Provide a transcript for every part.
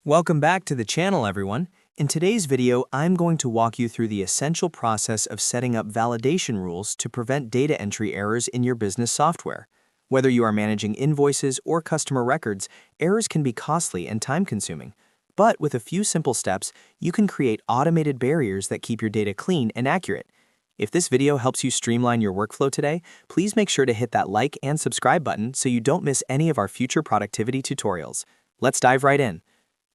Welcome back to the channel, everyone. In today's video, I'm going to walk you through the essential process of setting up validation rules to prevent data entry errors in your business software. Whether you are managing invoices or customer records, errors can be costly and time-consuming. But with a few simple steps, you can create automated barriers that keep your data clean and accurate. If this video helps you streamline your workflow today, please make sure to hit that like and subscribe button so you don't miss any of our future productivity tutorials. Let's dive right in.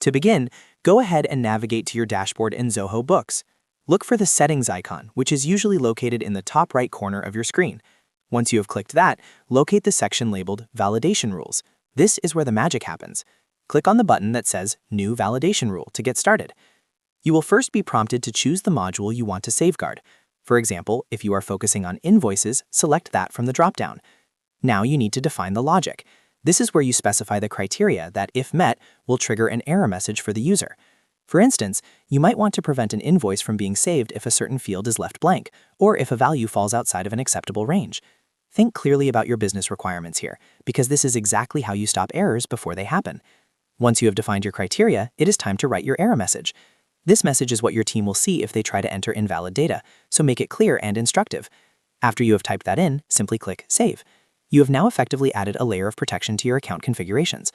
To begin, go ahead and navigate to your dashboard in Zoho Books. Look for the Settings icon, which is usually located in the top right corner of your screen. Once you have clicked that, locate the section labeled Validation Rules. This is where the magic happens. Click on the button that says New Validation Rule to get started. You will first be prompted to choose the module you want to safeguard. For example, if you are focusing on invoices, select that from the dropdown. Now you need to define the logic. This is where you specify the criteria that, if met, will trigger an error message for the user. For instance, you might want to prevent an invoice from being saved if a certain field is left blank, or if a value falls outside of an acceptable range. Think clearly about your business requirements here, because this is exactly how you stop errors before they happen. Once you have defined your criteria, it is time to write your error message. This message is what your team will see if they try to enter invalid data, so make it clear and instructive. After you have typed that in, simply click Save. You have now effectively added a layer of protection to your account configurations.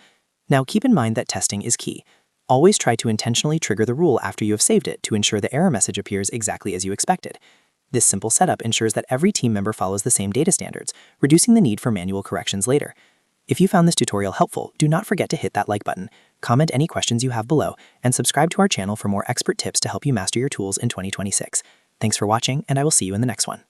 Now keep in mind that testing is key. Always try to intentionally trigger the rule after you have saved it to ensure the error message appears exactly as you expected. This simple setup ensures that every team member follows the same data standards, reducing the need for manual corrections later. If you found this tutorial helpful, do not forget to hit that like button, comment any questions you have below, and subscribe to our channel for more expert tips to help you master your tools in 2026. Thanks for watching, and I will see you in the next one.